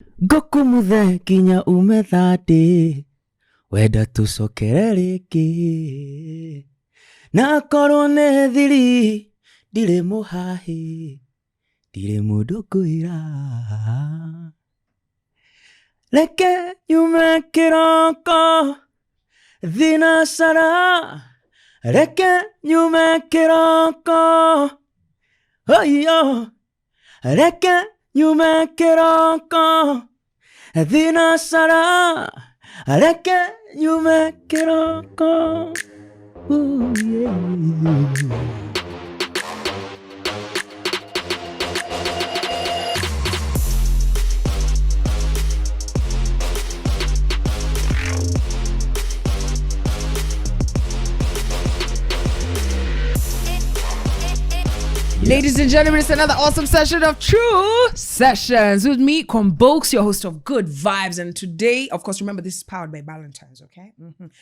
Goku muthe kinya umethati wenda tucokere riki na korwo ne thiri ndire muhahi ndire mundu kuira reke yume kiroko thina sara reke yume kiroko oyo reke yume kiroko thina sara reke yume kiroko. Ooh, yeah. Ladies and gentlemen, it's another awesome session of True Sessions with me, Kwambox, your host of Good Vibes. And today, of course, remember, this is powered by Valentine's, okay?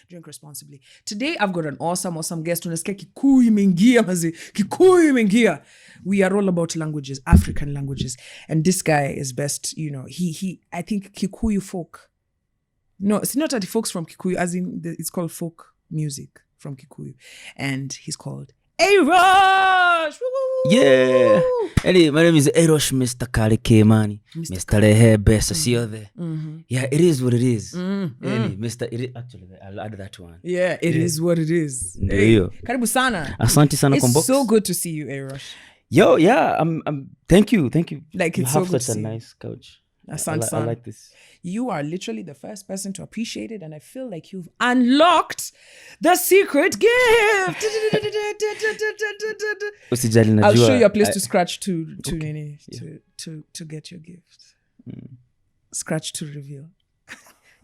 Drink responsibly. Today, I've got an awesome guest. Kikuyu mengia. We are all about languages, African languages. And this guy is best, I think Kikuyu Folk. No, it's not that the folks from Kikuyu, as in, it's called folk music from Kikuyu. And he's called Ayrosh! Yeah. Anyway, my name is Ayrosh, Mr. Kale Kemani. Mr. Lehe Besa Siothe. Yeah, it is what it is. Anyway, actually, I'll add that one. Yeah, it is what it is. Hey, karibu sana. Asante sana Kwambox. It's so good to see you, Ayrosh. Yo, yeah, thank you. Like, it's you so have good such to a see nice couch. I like this. You are literally the first person to appreciate it, and I feel like you've unlocked the secret gift. I'll show you a place to scratch to get your gift. Scratch to reveal.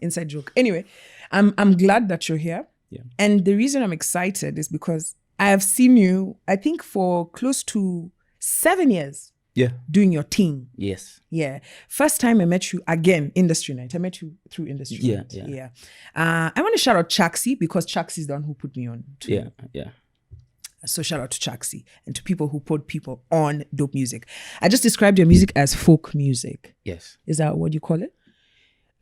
Inside joke. Anyway, I'm glad that you're here. Yeah. And the reason I'm excited is because I have seen you, I think, for close to 7 years. Yeah. Doing your thing. Yes. Yeah. First time I met you, again, Industry Night. I met you through Industry Night. Yeah. I want to shout out Chaxi because Chaxi is the one who put me on. Yeah. So shout out to Chaxi and to people who put people on dope music. I just described your music as folk music. Yes. Is that what you call it?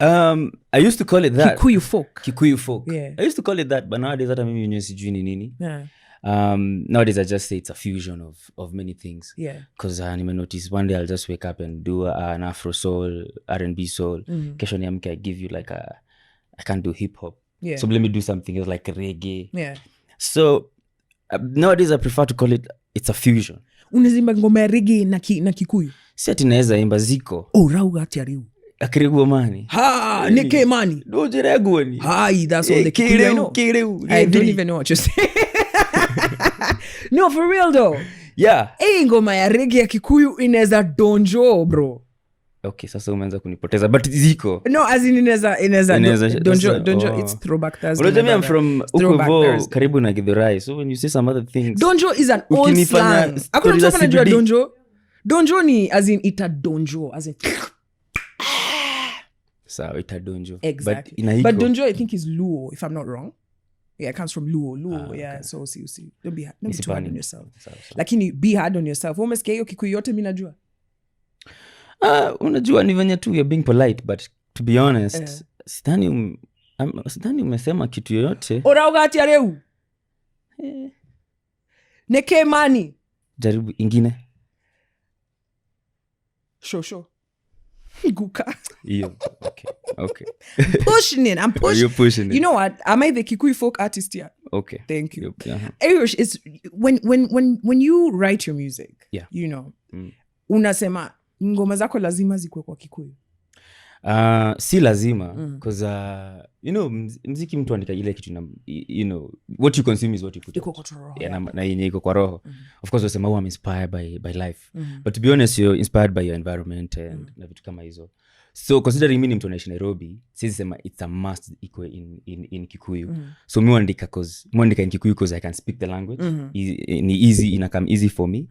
I used to call it that. Kikuyu Folk. Kikuyu Folk. Yeah. I used to call it that, but nowadays hata mimi mwenyewe sijui ni nini. Yeah. Nowadays I just say it's a fusion of many things. Yeah. Because I notice one day I'll just wake up and do an Afro soul, R&B soul. Kesho niamke I give you like I can't do hip hop. Yeah. So let me do something else like reggae. Yeah. So nowadays I prefer to call it's a fusion. Unazimba ngoma ya reggae na Kikuyu? Si ati naweza imba ziko. Rauga ati ariu. Akiregu mani. Neke mani. Dojeregu ni. Hi, that's all the Kikuyu I know. I don't even know what you're saying. No, for real though. Yeah. Ngoma ya reggae ya Kikuyu inaweza donjo, bro. Okay, sasa umeanza kunipoteza, but ziko. No, as in inaweza donjo, it's throwback Thursday. Unajua I'm from Ukuvo, karibu na Githurai. So when you say some other things. Donjo is an old slang. Hakuna mtu anajua donjo. Donjo ni as in ita donjo, as in so ita donjo. Exactly. But donjo I think is Luo, if I'm not wrong. Yeah, it comes from Luo. Yeah, okay. So see. Don't be too hard on yourself. Lakini be hard on yourself. Umesikia hiyo Kikuyu yote mimi najua. Unajua ni venye tu you're being polite, but to be honest, sidhani umesema kitu yoyote. Orauga ati areu. Neke mani. Jaribu ingine. Sure. Guka. Yo, okay. I'm pushing it. You're pushing it. You know what? Am I the Kikuyu folk artist here? Okay. Thank you. Uh-huh. Ayrosh, is when you write your music, yeah. Unasema ngoma zako lazima zikuwe kwa Kikuyu. Si lazima because mziki mtu andika ile kitu na what you consume is what you put iko kwa roho. Yeah, na yenye iko kwa roho. Of course wasema I'm inspired by life. But to be honest, you're inspired by your environment and na vitu kama hizo. So considering mimi ni mtu anaishi Nairobi, sisi sema it's a must iko in Kikuyu. So mimi andika in Kikuyu because I can speak the language. Ni easy, inakam easy for me.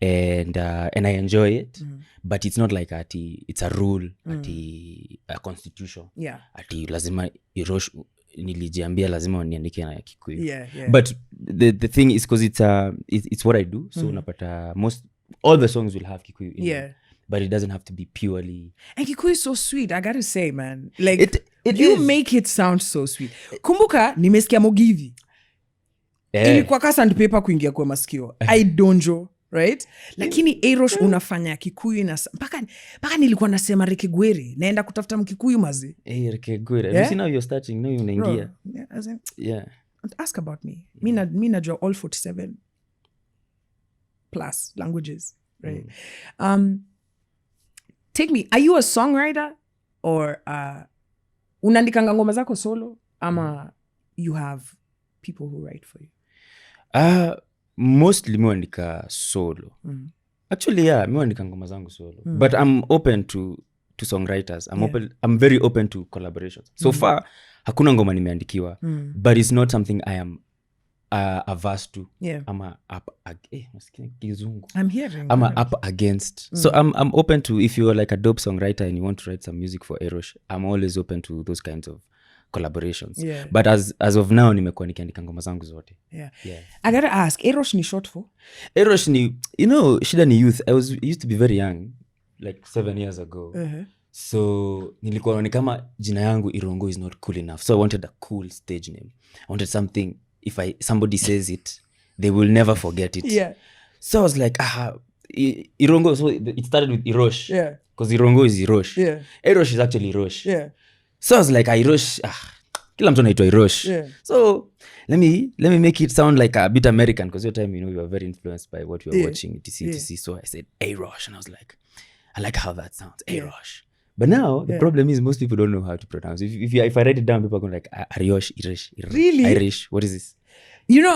And I enjoy it, but it's not like it's a rule, a constitution. Yeah. Ati lazima Ayrosh nilijiambia lazima niandike na Kikuyu. Yeah. But the thing is because it's what I do, so unapata all the songs will have Kikuyu in them. but it doesn't have to be purely. And Kikuyu is so sweet, I gotta say, man. Like, It you is. make it sound so sweet. Kumbuka, nimesikia Mogithi. Ilikuwa ka sandpaper kuingia kwa masikio. I donjo, right? Lakini Ayrosh unafanya Kikuyu na mpaka nilikuwa nasema Rekegwere. Naenda kutafuta Mkikuyu mazi. Rekegwere. You see now you're starting, now unaingia. Yeah. Ask about me. Mi najua all 47 plus languages, right? Take me, are you a songwriter or unaandikanga ngoma zako solo ama you have people who write for you? Mostly mi andika solo. Actually, yeah, mi andika ngoma zangu solo. But I'm open to songwriters. I'm very open to collaborations. So far, hakuna ngoma nimeandikiwa. But it's not something I am averse to. Yeah. I'm hearing. I'm up against. So I'm open to, if you're like a dope songwriter and you want to write some music for Ayrosh, I'm always open to those kinds of collaborations. Yeah. But as of now, nimekuwa nikiandika ngoma zangu zote. Yeah. I gotta ask, Ayrosh ni short for? Ayrosh ni, shida ni youth. I used to be very young, like 7 years ago. So nilikuwa ni kama jina yangu Irongo is not cool enough. So I wanted a cool stage name. I wanted something, if somebody says it, they will never forget it. Yeah. So I was like, Irongo. So it started with Ayrosh. Yeah. Because Irongo is Ayrosh. Yeah. Ayrosh is actually Ayrosh. Yeah. So I was like, Ayrosh, kila mtu anaitwa Ayrosh. Yeah. So let me make it sound like a bit American, because your time, you were very influenced by what you were watching, etc. So I said Ayrosh, and I was like, I like how that sounds, Ayrosh. But now the problem is most people don't know how to pronounce. If I write it down, people are going like Ayrosh, Irish. Really? Irish. What is this?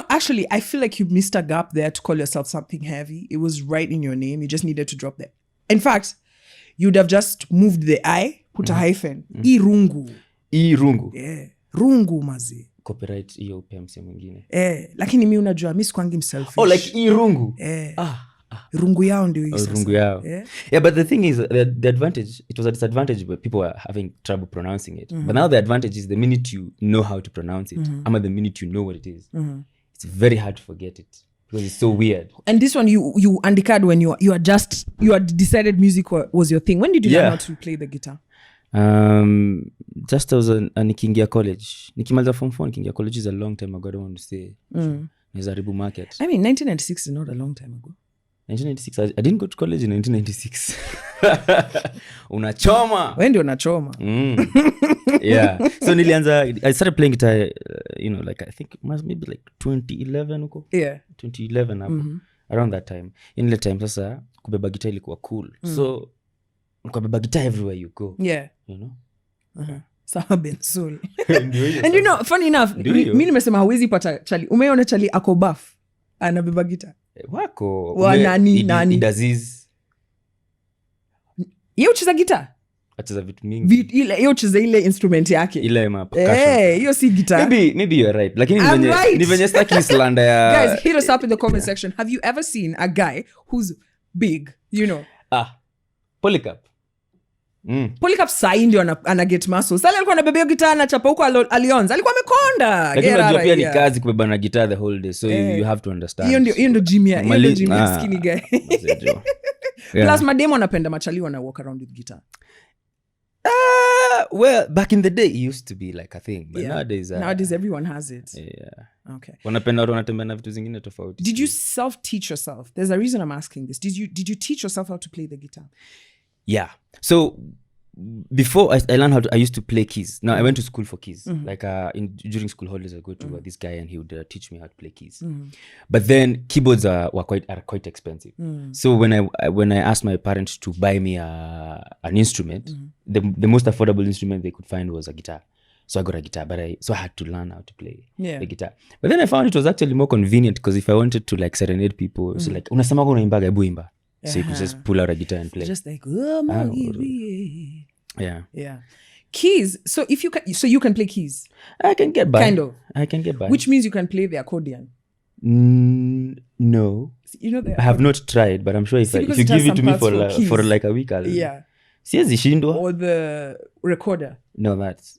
Actually, I feel like you missed a gap there to call yourself something heavy. It was right in your name. You just needed to drop that. In fact, you'd have just moved the I, put a hyphen. Irungu. Yeah. Rungu mazi. Copyright hiyo upea mse mwingine. Lakini mi unajua, mi sikwangi mselfish. Oh, like irungu. Rungu yao ndio hii sasa. Rungu yao. Yeah, but the thing is, the advantage, it was a disadvantage where people were having trouble pronouncing it. But now the advantage is the minute you know how to pronounce it, ama the minute you know what it is, it's very hard to forget it. Because it's so weird. And this one you andikad when you had decided music was your thing. When did you learn how to play the guitar? Just as nikiingia college. Nikimaliza form 4 nikiingia college is a long time ago. I don't want to say. Nizaribu market. I mean 1996 is not a long time ago. 1996. I didn't go to college in 1996. Unachoma. When ndio unachoma? Yeah. So I started playing guitar, like I think maybe like 2011 huko. Yeah. 2011 hapo. Around that time. In the time sasa kubeba guitar ilikuwa cool. So ukabeba guitar everywhere you go. Yeah. Sawa Bensoul. And funny enough, mi nimesema hawezi pata chali. Umeona chali ako buff anabeba guitar. Wako. Nani? Idaziz. Yeye ucheza guitar? Acheza vitu mingi. Yeye ucheza ile instrument yake. Ile percussion. Hiyo si guitar. Maybe you're right. Lakini ni venye staki slander ya. Guys, hit us up in the comment section. Have you ever seen a guy who's big, Polycarp. Polycarp sai ndio ana get muscle. Sasa alikuwa anabebea gitaa na chapa huko alionza. Alikuwa amekonda. Lakini unajua pia ni kazi kubeba na gitaa the whole day. So you have to understand. Hiyo ndio gym ya skinny guy. Plus mademo anapenda machali wana walk around with guitar. Well, back in the day it used to be like a thing, but nowadays everyone has it. Yeah. Okay. Wanapenda watu wanatembea na vitu zingine tofauti. Did you self-teach yourself? There's a reason I'm asking this. Did you teach yourself how to play the guitar? Yeah. So before I learned how to, I used to play keys. Now I went to school for keys. Like during school holidays, I go to this guy and he would teach me how to play keys. But then keyboards are quite expensive. So when I asked my parents to buy me an instrument, the most affordable instrument they could find was a guitar. So I got a guitar, so I had to learn how to play the guitar. But then I found it was actually more convenient because if I wanted to like serenade people, so like unasema unaimbaga ebu imba. So you could just pull out a guitar and play. Just like yeah. Keys. So you can play keys. I can get by. Kind of. I can get by. Which means you can play the accordion. No. I have not tried, but I'm sure if you give it to me for like a week, I'll. Yeah. Siwezi shindwa. Or the recorder. No, that's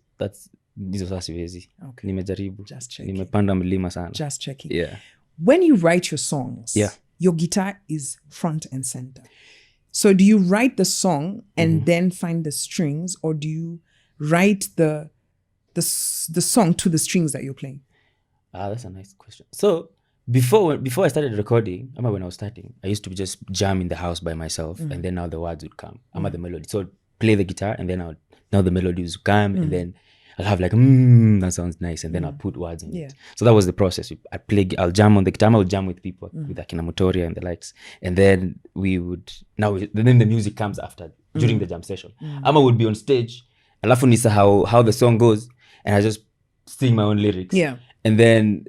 hizo sasa siwezi. Okay. Nimejaribu. Just checking. Nimepanda mlima sana. Just checking. Yeah. When you write your songs, yeah, your guitar is front and center. So do you write the song and then find the strings, or do you write the song to the strings that you're playing? That's a nice question. So before I started recording, when I was starting, I used to just jam in the house by myself, and then now the words would come. The melody. So I'd play the guitar, and then now the melodies would come, and then I'll have like, that sounds nice, and then I'll put words on it. So that was the process. I'll jam on the guitar, I'll jam with people, with Akina Motoria and the likes, and then then the music comes after, during the jam session. Ama would be on stage, alafu nisa how the song goes, and I just sing my own lyrics. Yeah. And then,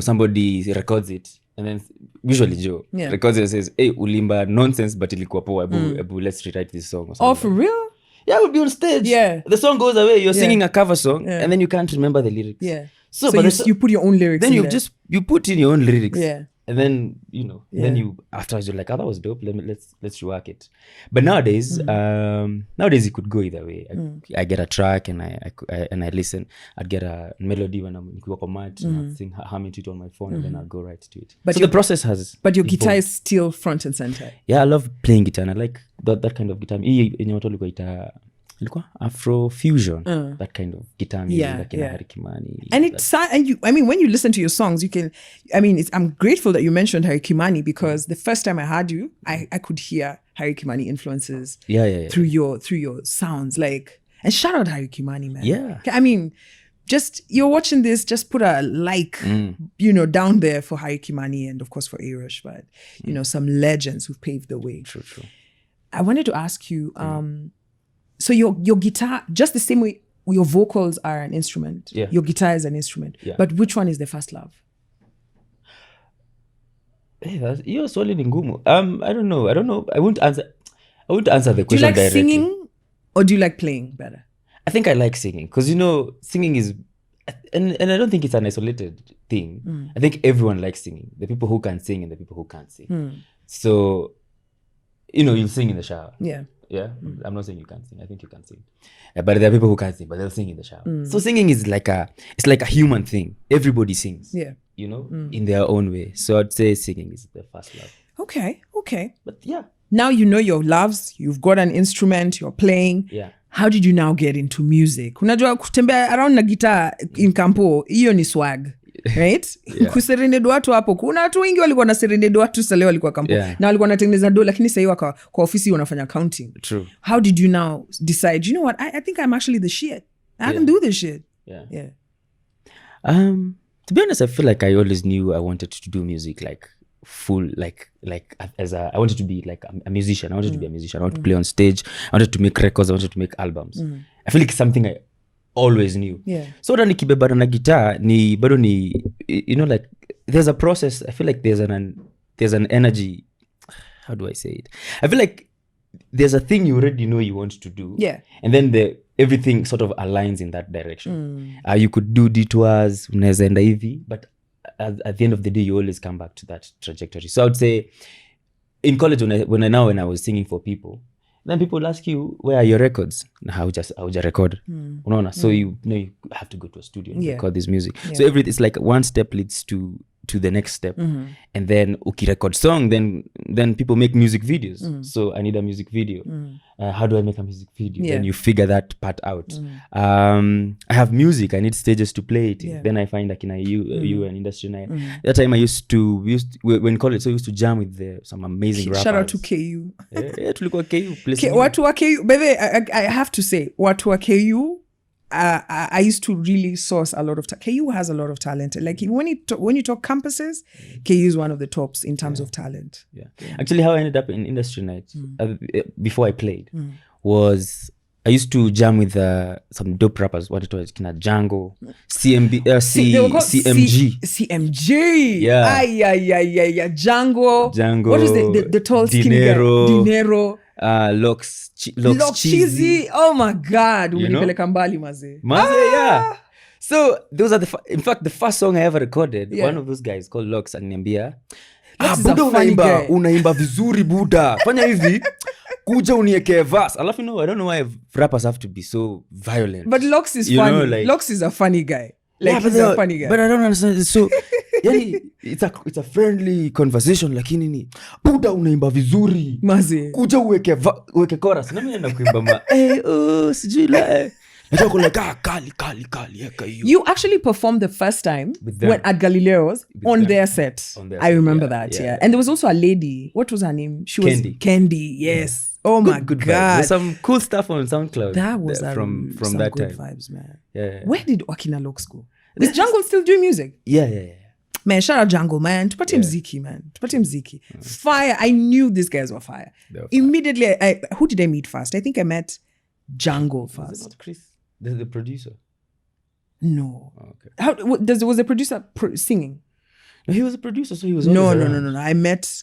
somebody records it, and then usually Joe records it and says, hey, ulimba nonsense, but ilikuwa poa, ebu, let's rewrite this song. Oh, for real? Yeah, I would be on stage. Yeah. The song goes away, you're singing a cover song, and then you can't remember the lyrics. Yeah. So you put your own lyrics then in there. you put in your own lyrics. Yeah. And then, then you, afterwards you're like, that was dope, let's rework it. But nowadays, it could go either way. I get a track and I listen. I'd get a melody when I'm in Kwambox, and I'll sing, humming to it on my phone, and then I'll go right to it. But so the process has... But your guitar is still front and center. Yeah, I love playing guitar, and I like that kind of guitar. Afro fusion, that kind of guitar music, like in Harry Kimani. And when you listen to your songs, you can, I'm grateful that you mentioned Harry Kimani, because the first time I heard you, I could hear Harry Kimani influences through your sounds, like, and shout out Harry Kimani, man. Yeah. Just, you're watching this, just put a like, down there for Harry Kimani, and of course for Ayrosh, but some legends who've paved the way. True. I wanted to ask you, so your guitar, just the same way your vocals are an instrument, your guitar is an instrument, but which one is the first love? Hey, you're solely ngumu. I don't know. I wouldn't answer the question directly. Do you like singing or do you like playing better? I think I like singing, because singing is, and I don't think it's an isolated thing. I think everyone likes singing. The people who can sing and the people who can't sing. So, you'll sing in the shower. Yeah, I'm not saying you can't sing. I think you can sing, but there are people who can't sing, but they'll sing in the shower. So singing is like a human thing. Everybody sings. In their own way. So I'd say singing is the first love. Okay. But yeah, now you know your loves. You've got an instrument. You're playing. Yeah. How did you now get into music? Unajua kutembea around na guitar in campo, hiyo ni swag. Right? Kuserenade watu hapo. Kuna watu wengi walikuwa na serenade watu sasa leo walikuwa kampo. Na walikuwa wanatengeneza do, lakini sasa hiyo kwa ofisi wanafanya accounting. True. How did you now decide, you know what, I think I'm actually the shit. I can do this shit. Yeah. To be honest, I feel like I always knew I wanted to do music like full, like I wanted to be like a musician. I wanted to be a musician. I wanted to play on stage. I wanted to make records. I wanted to make albums. I feel like it's something I always knew. So when nikibeba na guitar ni bado ni, like there's a process. I feel like there's an energy. How do I say it? I feel like there's a thing you already know you want to do. And then everything sort of aligns in that direction. You could do detours, unaweza enda hivi, but at the end of the day, you always come back to that trajectory. So I would say in college, when I was singing for people, then people ask you, where are your records? How just record? So you have to go to a studio and record this music. So it's like one step leads to the next step. And then record song, then people make music videos. So I need a music video. How do I make a music video? Then you figure that part out. I have music, I need stages to play it. Then I find like you and industry night. That time I used to when college, so I used to jam with some amazing rappers. Shout out to KU. Tulikuwa KU. Watu wa KU, baby, I have to say, watu wa KU, I used to really source a lot of KU has a lot of talent. Like when you talk campuses, KU is one of the tops in terms of talent. Actually, how I ended up in industry night before I played was I used to jam with some dope rappers. What it was, Kina Django, CMG. CMG. Yeah. Django. What is the tall skinny guy? Dinero. Locks Cheesy. Oh my God. Unipeleka mbali maze. Yeah. So those are in fact the first song I ever recorded. One of those guys called Locks ananiambia, Buda unaimba vizuri Buda. Fanya hivi. Kuja unieke verse. I don't know why rappers have to be so violent. But Locks is funny. Locks is a funny guy. Like he's a funny guy. But I don't understand. So yani it's a friendly conversation lakini ni buda unaimba vizuri Mazi. kuja uweke chorus na mimi naenda kuimba sijui la kali eka hiyo. You actually performed the first time when at Galileo's on their set. I remember that. Yeah. And there was also a lady. What was her name? She was Candy. Yes. Oh my God. There's some cool stuff on SoundCloud. That was from some that good time. vibes, man. Yeah. Where did Wakina Loks go? Is Jungle still doing music? Yeah. Man, shout out Jungle, man. Tupatie mziki, man. Tupatie mziki. Fire. I knew these guys were fire. Immediately, who did I meet first? I think I met Jungle first. Was it not Chris? The producer? No. Oh, okay. Was the producer singing? No, he was a producer, so he was No. I met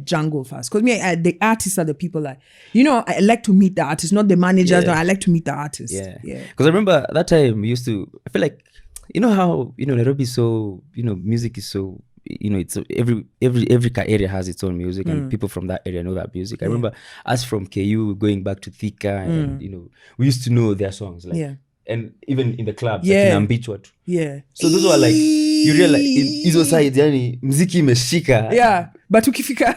Jungle first. Because the artists are the people that, I like to meet the artists, not the managers. Yeah. No, I like to meet the artists. Yeah. Because I remember that time we used to, I feel like, how, Nairobi is so, music is so, it's every area has its own music and people from that area know that music. I remember us from KU going back to Thika and, we used to know their songs. Like, and even in the clubs, like in Ambichwa too. Yeah. So those were like, you realize, hizo sides, yani, mziki imeshika. Yeah. But ukifika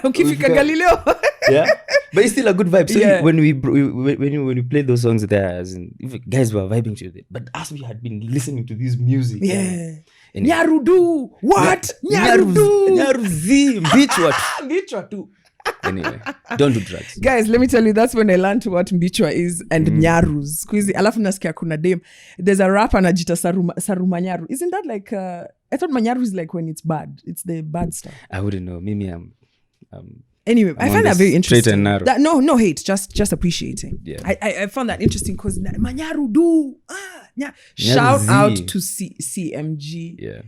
Galileo. Yeah. But it's still a good vibe. So when we played those songs there, as in, guys were vibing to it. But as we had been listening to this music. Yeah. Nyarudu. What? Nyaruzi. Mbichwa. Mbichwa too. Anyway, don't do drugs. Guys, let me tell you, that's when I learned what Mbichwa is and Nyarus. Squeezy. Alafu nasikia kuna dem. There's a rapper anajita Saruma Nyaru. Isn't that like, I thought Manyaru is like when it's bad. It's the bad stuff. I wouldn't know. Maybe Anyway, I find that very interesting. Straight and narrow. No hate, just appreciating. Yeah. I found that interesting because Manyaru do. Shout out to CMG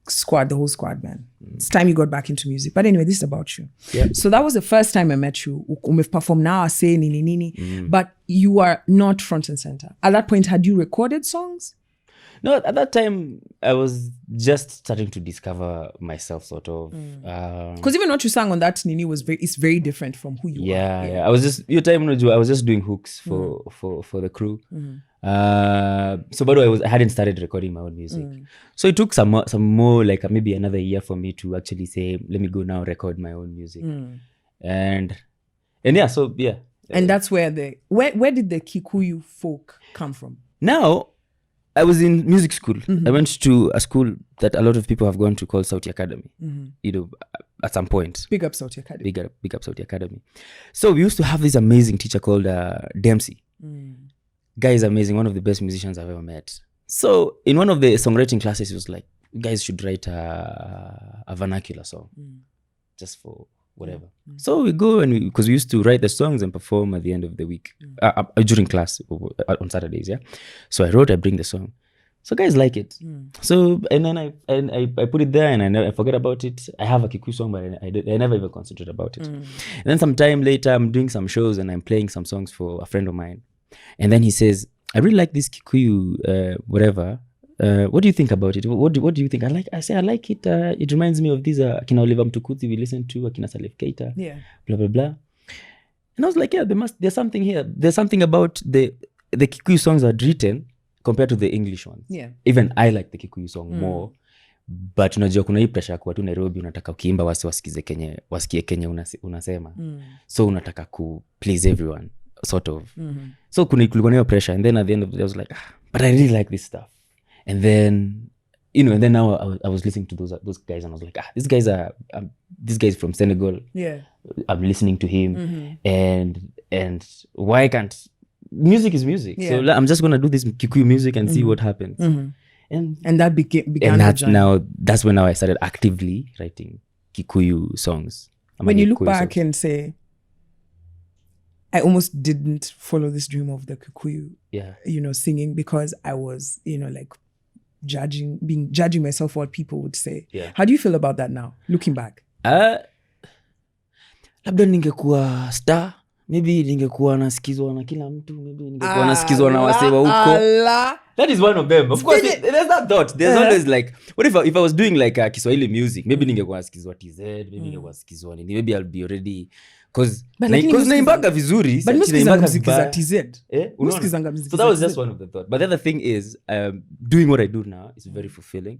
squad, the whole squad, man. It's time you got back into music. But anyway, this is about you. Yeah. So that was the first time I met you. Umef perform now, I say nini. But you are not front and center. At that point, had you recorded songs? No, at that time, I was just starting to discover myself, sort of. Because even what you sang on that Nini it's very different from who you are. Yeah. I was just I was just doing hooks for the crew. So by the way, I hadn't started recording my own music. So it took some more like maybe another year for me to actually say, let me go now record my own music. And yeah, so yeah. And that's where where did the Kikuyu folk come from? Now, I was in music school. I went to a school that a lot of people have gone to called Sauti Academy. At some point. Big up Sauti Academy. Big up Sauti Academy. So we used to have this amazing teacher called Dempsey. Guy is amazing, one of the best musicians I've ever met. So in one of the songwriting classes, he was like, you guys should write a vernacular song. Just for whatever. So we go and because we used to write the songs and perform at the end of the week during class on Saturdays. Yeah. So I bring the song. So guys like it. So and then I put it there and I forget about it. I have a Kikuyu song, but I never even concentrated about it. And then some time later, I'm doing some shows and I'm playing some songs for a friend of mine. And then he says, I really like this Kikuyu whatever. What do you think about it? What do you think? I say I like it. It reminds me of these Akina Oliver Mtukuzi we listened to, Akina Salif Keita, blah blah blah. And I was like, yeah, there's something here. There's something about the Kikuyu songs that are written compared to the English ones. Yeah. Even I like the Kikuyu song more. But unajua kuna hii pressure kwa tu Nairobi unataka ukiimba wasikie Kenya unasema. So unataka ku please everyone sort of. So kulikuwa na hiyo pressure and then at the end of the day I was like, but I really like this stuff. And then, and then now I was listening to those guys and I was like, this guy's from Senegal. Yeah. I'm listening to him. And why can't, music is music. Yeah. So I'm just going to do this Kikuyu music and see what happens. And that began and that's when I started actively writing Kikuyu songs. When you look back and say, I almost didn't follow this dream of the Kikuyu, singing because I was, like judging myself what people would say. Yeah. How do you feel about that now, looking back? Labda ningekuwa star, maybe ningekuwa nasikizwa na kila mtu, maybe ningekuwa nasikizwa na wasewa huko. That is one of them. Of course, there's that thought. There's always like, what if I was doing like Kiswahili music, maybe ningekuwa nasikizwa TZ, maybe ningekuwa nasikizwa nini, maybe I'll be already because lakini naimbaga vizuri but si naimbaga muziki za vibaya. TZ Unaona? musikizanga muziki So that was za just TZ. one of the thoughts. But the other thing is, doing what I do now is very fulfilling.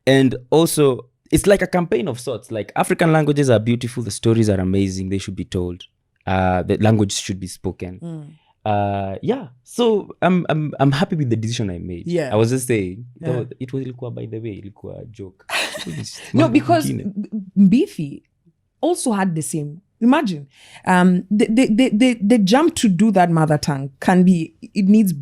And also, it's like a campaign of sorts. Like, African languages are beautiful. The stories are amazing. They should be told. The language should be spoken. Yeah. So I'm happy with the decision I made. Yeah. I was just saying, it was ilikuwa, by the way, ilikuwa a joke. No, because Mbithi also had the same. Imagine, the jump to do that mother tongue it needs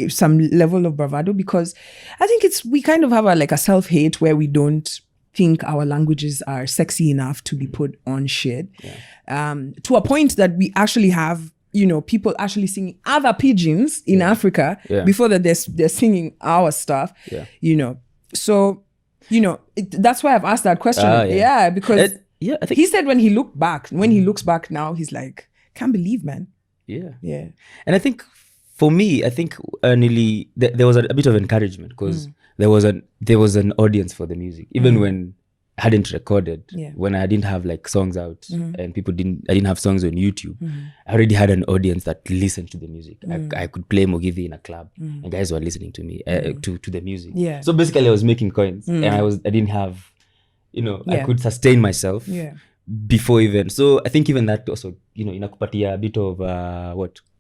some level of bravado, because I think we kind of have a self-hate where we don't think our languages are sexy enough to be put on shit. Yeah. To a point that we actually have, people actually singing other pidgins in Africa before that they're singing our stuff. Yeah. So, that's why I've asked that question. Because I think he said when he looks back now, he's like, can't believe, man. Yeah. And I think for me, nearly there was a bit of encouragement, because there was an audience for the music, even when I hadn't recorded, when I didn't have like songs out and I didn't have songs on YouTube. I already had an audience that listened to the music. I could play Mogithi in a club and guys were listening to me, to the music. Yeah. So basically I was making coins and I didn't have, I could sustain myself before even. So I think even that also, inakupatia a bit of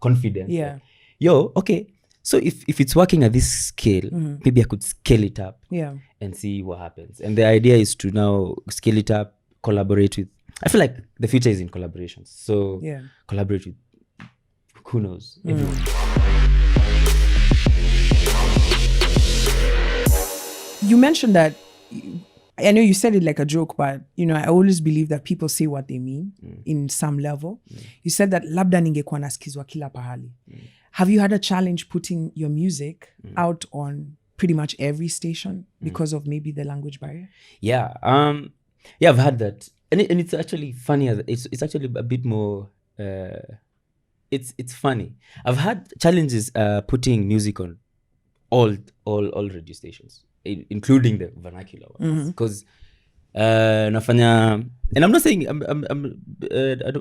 confidence. Yeah. Like, yo, okay. So if it's working at this scale, maybe I could scale it up and see what happens. And the idea is to now scale it up, collaborate with. I feel like the future is in collaborations. So collaborate with, who knows, everyone. You mentioned that, I know you said it like a joke, but I always believe that people say what they mean in some level. You said that labda ningekuwa nasikizwa kila pahali. Have you had a challenge putting your music out on pretty much every station because of maybe the language barrier? Yeah. I've had that. And it's actually funny. It's actually a bit more, it's funny. I've had challenges putting music on all radio stations, including the vernacular ones. Because nafanya, and I'm not saying,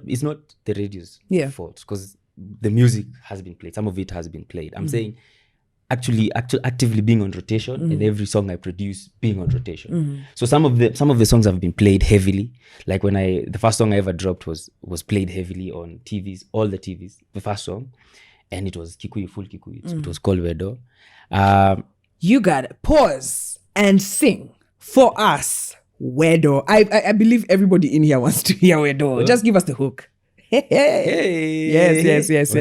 it's not the radio's fault, because the music has been played. Some of it has been played. I'm saying actually actively being on rotation, and every song I produce being on rotation. So some of the songs have been played heavily. Like when the first song I ever dropped was played heavily on TVs, all the TVs, the first song. And it was Kikuyu Folk. It was called Wedo. You gotta pause and sing for us, Wedo. I believe everybody in here wants to hear Wedo. Just give us the hook. Hey. Yes.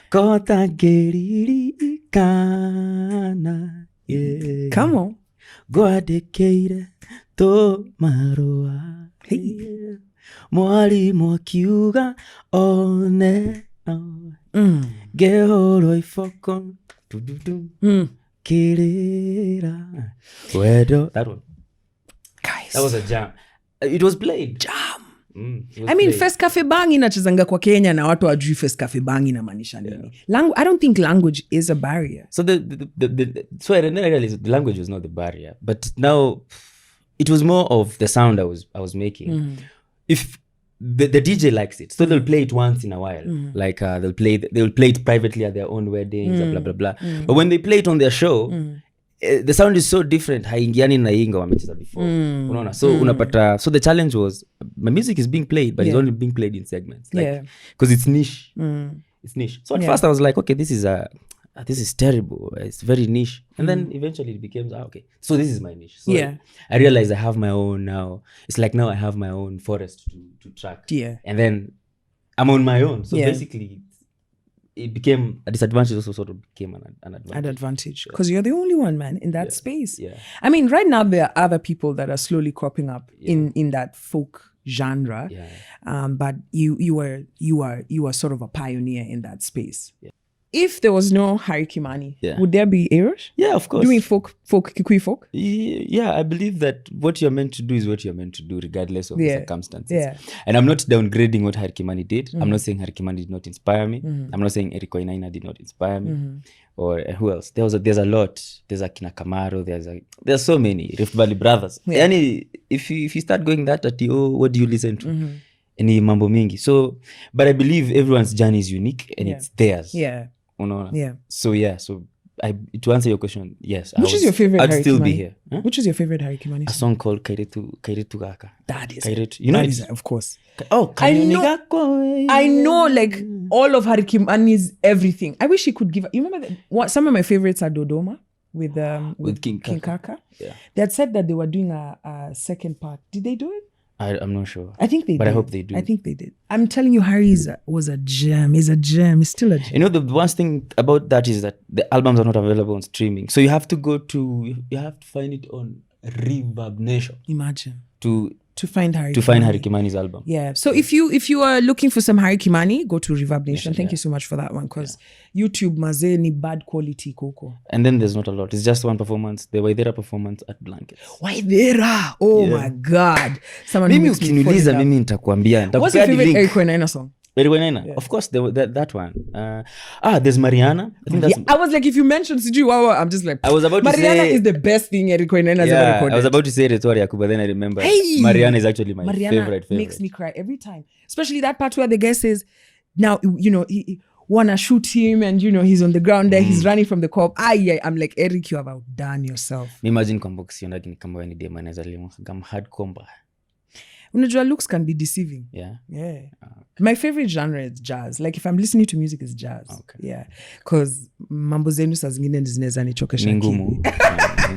Kota geriri kana. Yeah. Come on. Gwadekeire to marua. Hey. Mwalimu akiuga one. Gehoro ifoko. Kirira. Wedo. That one. Guys. That was a jam. It was played. Jam. I mean, First Cafe Bang inachezanga kwa Kenya na watu wajui First Cafe Bang inamaanisha nini. I don't think language is a barrier. So so I realized the language was not the barrier, but now it was more of the sound I was making. If the DJ likes it, so they'll play it once in a while. Like they'll play it privately at their own weddings, blah blah blah. But when they play it on their show, the sound is so different. Haingiani na inga wamecheza before. Unaona? So unapata. So the challenge was, my music is being played, but it's only being played in segments. Like, because it's niche. It's niche. So at first I was like, okay, this is terrible. It's very niche. And then eventually it became, okay, so this is my niche. So I realized I have my own now. It's like now I have my own forest to track. Yeah. And then I'm on my own. So basically it became a disadvantage, also sort of became an advantage. An advantage. Because you're the only one, man, in that space. Yeah. I mean, right now there are other people that are slowly cropping up in that folk genre. Yeah. But you are sort of a pioneer in that space. Yeah. if there was no Harry Kimani, Yeah. would there be Ayrosh? Yeah, of course. Doing folk, Kikuyu folk? Yeah, I believe that what you're meant to do is what you're meant to do, regardless of the circumstances. Yeah. And I'm not downgrading what Harikimani did. I'm not saying Harikimani did not inspire me. I'm not saying Eric Wainaina did not inspire me. Or who else? There's a lot. There's Akina Kamaro. There's so many Rift Valley brothers. Yeah. And if you start going that at what do you listen to? Any mambo mingi. So, but I believe everyone's journey is unique and it's theirs. Yeah. Yeah. So to answer your question, yes. Which is your favorite I'd Harry still Kimani? be here. Huh? Which is your favorite Harry Kimani A song? song called Kairetu Gaka. That is Kairetu. You know that it? is of course. Oh, I know like all of Harry Kimani's everything. I wish he could give. You remember some of my favorites are Dodoma with King Kaka. Yeah. They had said that they were doing a second part. Did they do it? I'm not sure. I think they did. But I hope they do. I think they did. I'm telling you, Harry was a gem. He's a gem. He's still a gem. You know, the worst thing about that is that the albums are not available on streaming. So you have to find it on Reverb Nation. Imagine. To find Harry Kimani's album. Yeah. So if you are looking for some Harry Kimani, go to Reverb Nation. Thank you so much for that one, because YouTube maze ni bad quality koko. And then there's not a lot. It's just one performance. The Waithera performance at Blankets. Waithera! Oh my God. Someone Mimi ukiniuliza mimi nitakwambia. What's your favorite Eric Wainaina song? Eric Wainaina? Of course, that one. There's Mariana. I think that's... I was like, if you mentioned Siju Wawa, I'm just like... I was about to Mariana say... is the best thing Eric Wainaina has ever recorded. I was about to say Rhetoric, but then I remember Mariana is actually my favorite. Makes me cry every time. Especially that part where the guy says, now, he wanna shoot him and, he's on the ground there, he's running from the cop. I'm like, Eric, you have outdone yourself. Imagine Kwambox yondagi kama wewe ni dem anaweza limwa kama hardcore mbaya. Unajua looks can be deceiving. Yeah. Okay. My favorite genre is jazz. Like if I'm listening to music, it's jazz. Okay. Yeah. Because mambo zenu saa zingine zinaweza nichokesha akili.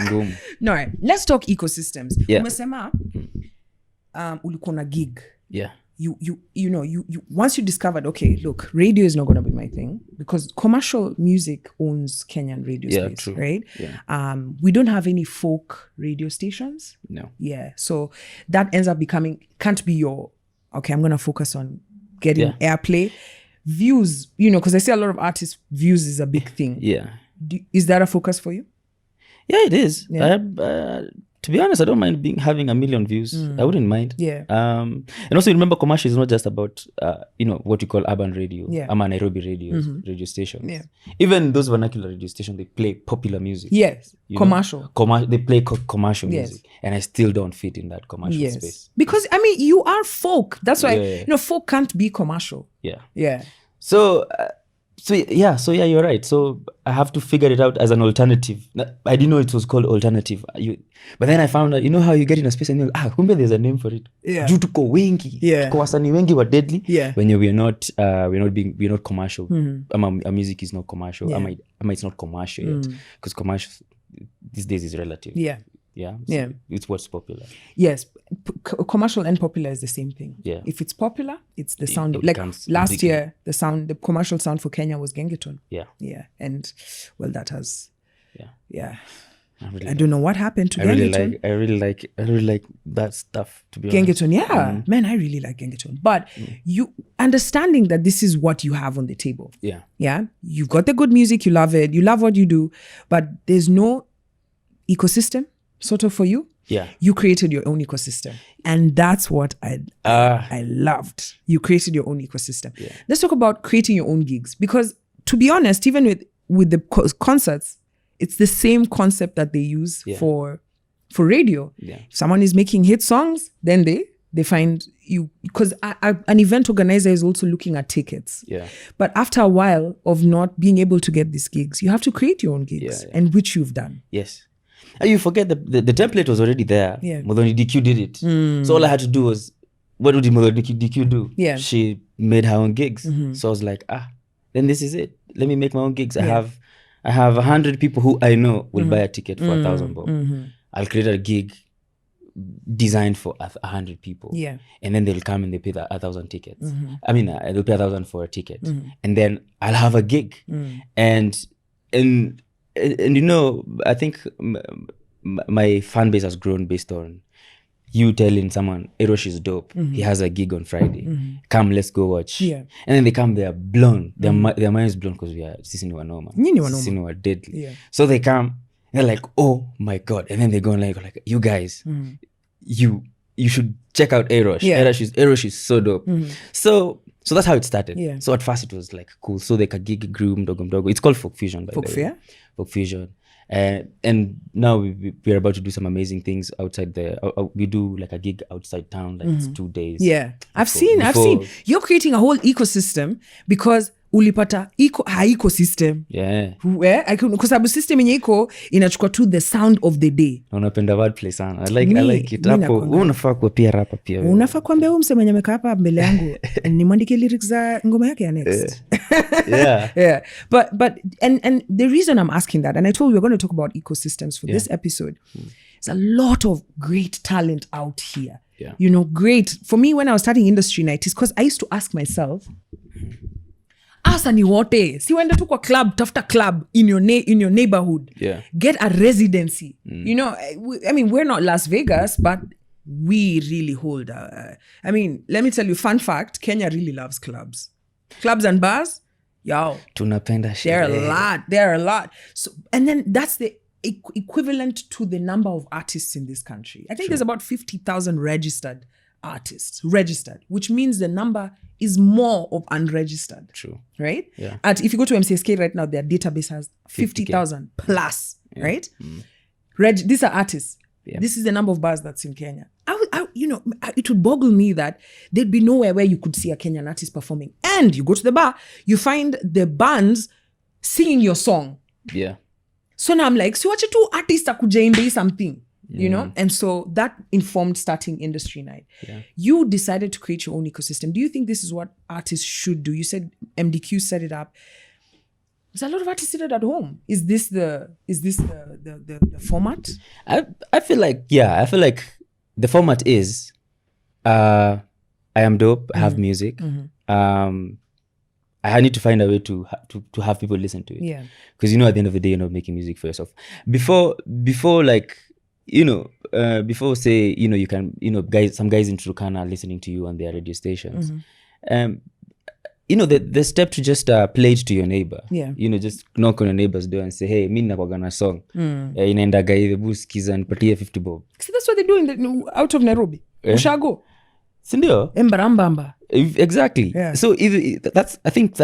Ngumu. No, right. Let's talk ecosystems. Yeah. Umesema ulikuwa na gig. Yeah. You once you discovered, okay, look, radio is not going to be my thing, because commercial music owns Kenyan radio space, true. right? Yeah. We don't have any folk radio stations. No. Yeah. So that ends up can't be okay, I'm going to focus on getting airplay. Views, because I see a lot of artists, views is a big thing. Yeah. Is that a focus for you? Yeah, it is. Yeah. To be honest, I don't mind having 1 million views. I wouldn't mind. Yeah. And also remember, commercial is not just about what you call urban radio. Yeah. I'm a Nairobi radio station. Yeah. Even those vernacular radio stations, they play popular music. Yes. Commercial. They play commercial music, and I still don't fit in that commercial space. Because you are folk. That's why folk can't be commercial. Yeah. Yeah. So you're right. So I have to figure it out as an alternative. I didn't know it was called alternative. But then I found out, how you get in a space and you're like, kumbe there's a name for it. Yeah. Juu tuko wengi. Yeah. Tuko wasanii wengi wa deadly. Yeah. When we're not commercial. Our music is not commercial. Yeah. It's not commercial yet. Because commercial these days is relative. Yeah. Yeah. So Yeah. It's what's popular. Yes. Commercial and popular is the same thing. Yeah. If it's popular, it's the sound. It Like becomes last big. year, the commercial sound for Kenya was Gengeton. Yeah. Yeah. And well, that has. Yeah. Yeah. I don't know what happened to Gengeton. I really like that stuff, to be honest. Gengeton, yeah. Man, I really like Gengeton. But you understanding that this is what you have on the table. Yeah. Yeah. You've got the good music, you love it, you love what you do, but there's no ecosystem sort of for you. Yeah. You created your own ecosystem. And that's what I loved. You created your own ecosystem. Yeah. Let's talk about creating your own gigs. Because to be honest, even with the concerts, it's the same concept that they use for radio. Yeah. If someone is making hit songs, then they find you, because an event organizer is also looking at tickets. Yeah. But after a while of not being able to get these gigs, you have to create your own gigs, and which you've done. Yes. And you forget the template was already there. Yeah. Modoni DQ did it. So all I had to do was, what did Modoni DQ do? Yeah. She made her own gigs. So I was like, then this is it. Let me make my own gigs. Yeah. I have 100 people who I know will buy a ticket for 1,000 bob. I'll create a gig designed for 100 people. Yeah. And then they'll come and they pay 1,000 tickets. I mean, they'll pay 1,000 for a ticket. And then I'll have a gig. And I think my fan base has grown based on you telling someone Ayrosh is dope, he has a gig on Friday, come, let's go watch. And then they come, they are blown, their mind is blown because sisi ni wanoma, sisi ni wa deadly. So they come, they're like, oh my god, and then they go like you guys, you should check out Ayrosh. Ayrosh is so dope. So that's how it started. So at first it was like cool. So like a gig grew mdogo. It's called Folk Fusion, by the way. Folk Fusion. And now we're about to do some amazing things outside we do like a gig outside town, like it's 2 days. I've seen you're creating a whole ecosystem because ulipata ecosystem kwa sababu system yenye iko inachukua tu the sound of the day. Unapenda wordplay sana. I like it. Hapo unafaa kuwa pia rapa pia. Unafaa kuambia huyu msemo mwenye hapa mbele yangu nimwandike lyrics za ngoma yake ya next. But and the reason I'm asking that, and I told you we're going to talk about ecosystems for this episode, there's a lot of great talent out here. You know, great. For me, when I was starting industry night, is because I used to ask myself, asa ni wote si wende tu kwa club, tafuta club in your neighborhood, get a residency. You know, I mean, we're not Las Vegas, but we really hold I mean, let me tell you, fun fact, Kenya really loves clubs and bars. Tunapenda there are a lot. So, and then that's the equivalent to the number of artists in this country. I think there's about 50,000 registered artists, which means the number is more of unregistered. True. Right? And if you go to MCSK right now, their database has 50,000 plus, right? These are artists. This is the number of bars that's in Kenya. You know, it would boggle me that there'd be nowhere where you could see a Kenyan artist performing. And you go to the bar, you find the bands singing your song. So now I'm like, so what you two artists akujaimbe something, you know? And so that informed starting Industry Night. You decided to create your own ecosystem. Do you think this is what artists should do? You said MDQ set it up. There's a lot of artists sitting at home. Is this the format? I feel like the format is I am dope, I have music. I need to find a way to have people listen to it. Because you know, at the end of the day, you're not making music for yourself. Before like, you know, before say, you know, you can, you know, some guys in Turkana are listening to you on their radio stations. You know, the step to just play it to your neighbor. You know, just knock on your neighbor's door and say, hey, mi nakuwaga na song. Inaendaga hebu sikiza nipatie 50 bob. See, that's what they do out of Nairobi. Ushago. Sindio? Embarambamba. Exactly. So I think